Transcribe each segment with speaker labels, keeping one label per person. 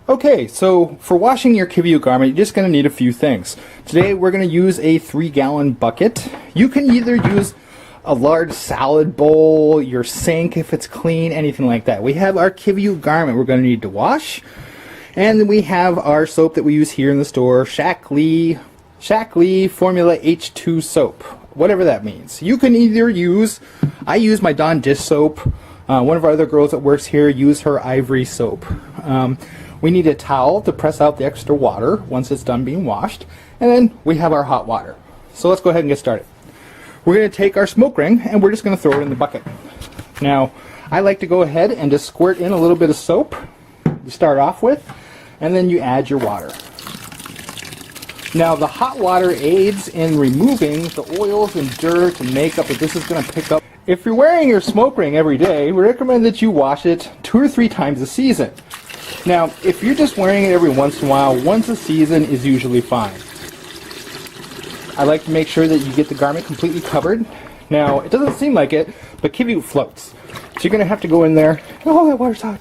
Speaker 1: Okay, so for washing your Giviut garment, you're just going to need a few things. Today we're going to use a 3-gallon bucket. You can either use a large salad bowl, your sink if it's clean, anything like that. We have our Giviut garment we're going to need to wash. And then we have our soap that we use here in the store, Shaklee Formula H2 soap, whatever that means. You can either use, I use my Dawn dish soap. One of our other girls that works here use her Ivory soap. We need a towel to press out the extra water once it's done being washed. And then we have our hot water. So let's go ahead and get started. We're going to take our smoke ring and we're just going to throw it in the bucket. Now, I like to go ahead and just squirt in a little bit of soap to start off with, and then you add your water. Now, the hot water aids in removing the oils and dirt and makeup that this is going to pick up. If you're wearing your smoke ring every day, we recommend that you wash it 2 or 3 times a season. Now, if you're just wearing it every once in a while, once a season is usually fine. I like to make sure that you get the garment completely covered. Now, it doesn't seem like it, but Giviut floats. So you're going to have to go in there, oh, that water's hot,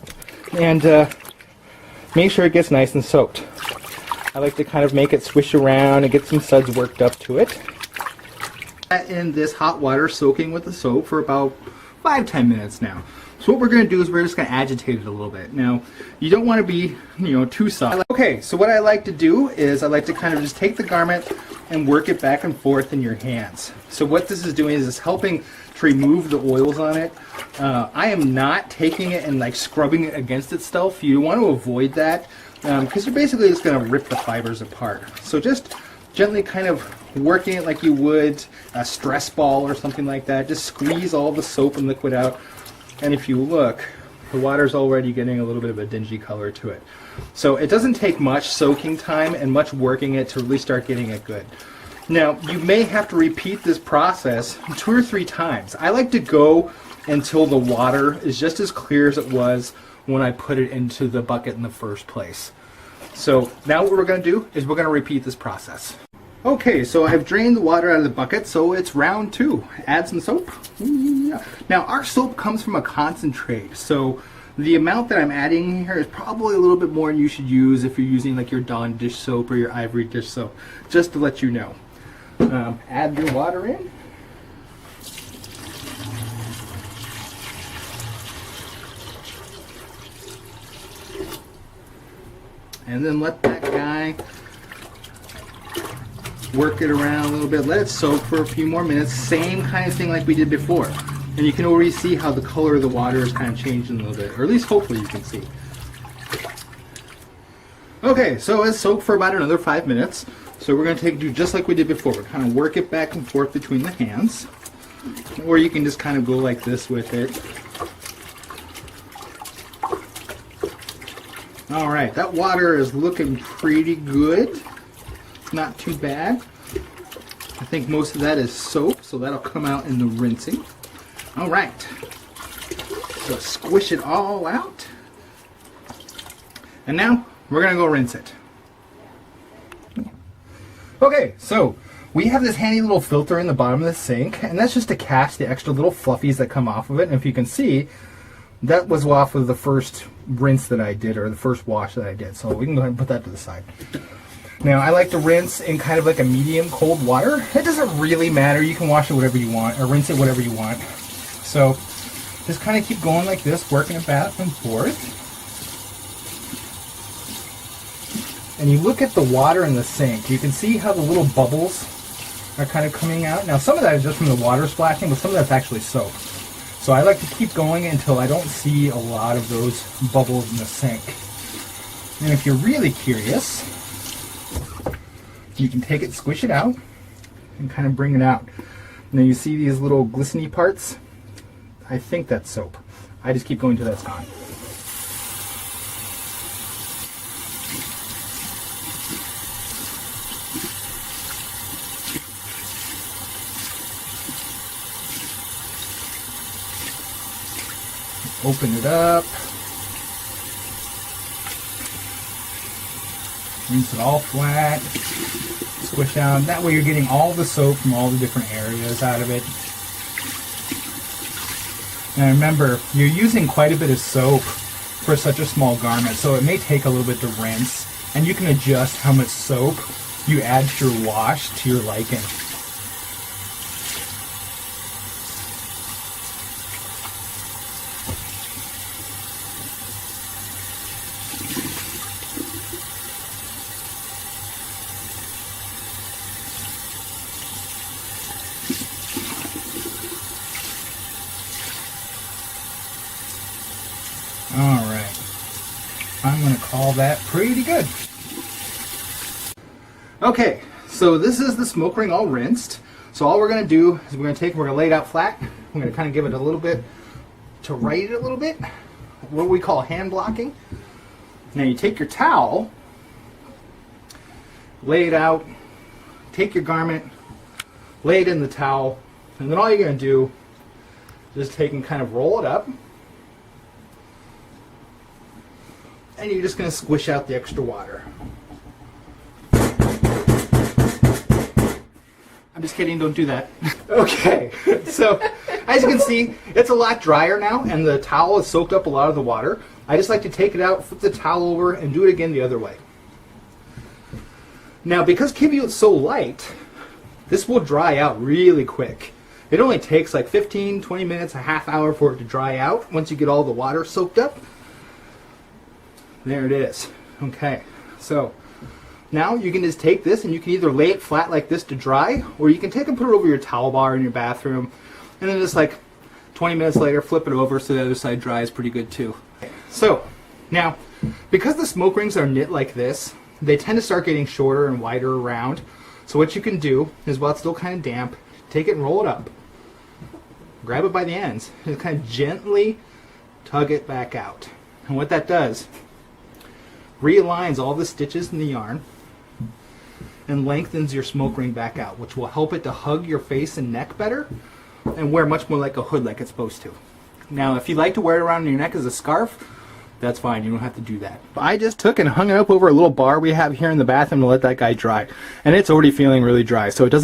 Speaker 1: and make sure it gets nice and soaked. I like to kind of make it swish around and get some suds worked up to it. In this hot water soaking with the soap for about 5-10 minutes now. So what we're going to do is we're just going to agitate it a little bit. Now, you don't want to be, too soft. Okay, so what I like to do is I like to kind of just take the garment and work it back and forth in your hands. So what this is doing is it's helping to remove the oils on it. I am not taking it and like scrubbing it against itself. You want to avoid that because you're basically just going to rip the fibers apart. So just gently kind of working it like you would a stress ball or something like that. Just squeeze all the soap and liquid out. And if you look, the water's already getting a little bit of a dingy color to it. So it doesn't take much soaking time and much working it to really start getting it good. Now, you may have to repeat this process 2 or 3 times. I like to go until the water is just as clear as it was when I put it into the bucket in the first place. So now what we're going to do is we're going to repeat this process. Okay, so I've drained the water out of the bucket, so it's round 2. Add some soap. Now, our soap comes from a concentrate, so the amount that I'm adding here is probably a little bit more than you should use if you're using like your Dawn dish soap or your Ivory dish soap, just to let you know. Add your water in. And then let that guy work it around a little bit. Let it soak for a few more minutes. Same kind of thing like we did before. And you can already see how the color of the water is kind of changing a little bit. Or at least hopefully you can see. Okay, so it's soaked for about another 5 minutes. So we're going to do just like we did before. We're kind of work it back and forth between the hands. Or you can just kind of go like this with it. Alright, that water is looking pretty good. Not too bad. I think most of that is soap, so that'll come out in the rinsing. Alright. So squish it all out. And now we're going to go rinse it. Okay, so we have this handy little filter in the bottom of the sink, and that's just to catch the extra little fluffies that come off of it. And if you can see, that was off of the first rinse that I did, or the first wash that I did. So we can go ahead and put that to the side. Now, I like to rinse in kind of like a medium cold water. It doesn't really matter. You can wash it whatever you want, or rinse it whatever you want. So just kind of keep going like this, working it back and forth. And you look at the water in the sink. You can see how the little bubbles are kind of coming out. Now, some of that is just from the water splashing, but some of that's actually soap. So I like to keep going until I don't see a lot of those bubbles in the sink. And if you're really curious, you can take it, squish it out, and kind of bring it out. Now you see these little glistening parts? I think that's soap. I just keep going until that's gone. Open it up. Rinse it all flat. Squish down. That way you're getting all the soap from all the different areas out of it. And remember, you're using quite a bit of soap for such a small garment, so it may take a little bit to rinse, and you can adjust how much soap you add to your wash to your liking. Alright, I'm going to call that pretty good. Okay, so this is the smoke ring all rinsed. So all we're going to do is we're going to lay it out flat. We're going to kind of give it a little bit, to right it a little bit, what we call hand blocking. Now you take your towel, lay it out, take your garment, lay it in the towel, and then all you're going to do is just take and kind of roll it up. And you're just going to squish out the extra water. I'm just kidding, don't do that. Okay, so as you can see, it's a lot drier now, and the towel has soaked up a lot of the water. I just like to take it out, flip the towel over, and do it again the other way. Now, because Givиут's so light, this will dry out really quick. It only takes like 15, 20 minutes, a half hour for it to dry out once you get all the water soaked up. There it is. Okay, so now you can just take this and you can either lay it flat like this to dry, or you can take and put it over your towel bar in your bathroom, and then just like 20 minutes later flip it over so the other side dries pretty good too. So now, because the smoke rings are knit like this, they tend to start getting shorter and wider around. So what you can do is, while it's still kind of damp, take it and roll it up. Grab it by the ends and kind of gently tug it back out. And what that does, realigns all the stitches in the yarn and lengthens your smoke ring back out, which will help it to hug your face and neck better and wear much more like a hood like it's supposed to. Now, if you like to wear it around your neck as a scarf, that's fine, you don't have to do that. I just took and hung it up over a little bar we have here in the bathroom to let that guy dry, and it's already feeling really dry, so it doesn't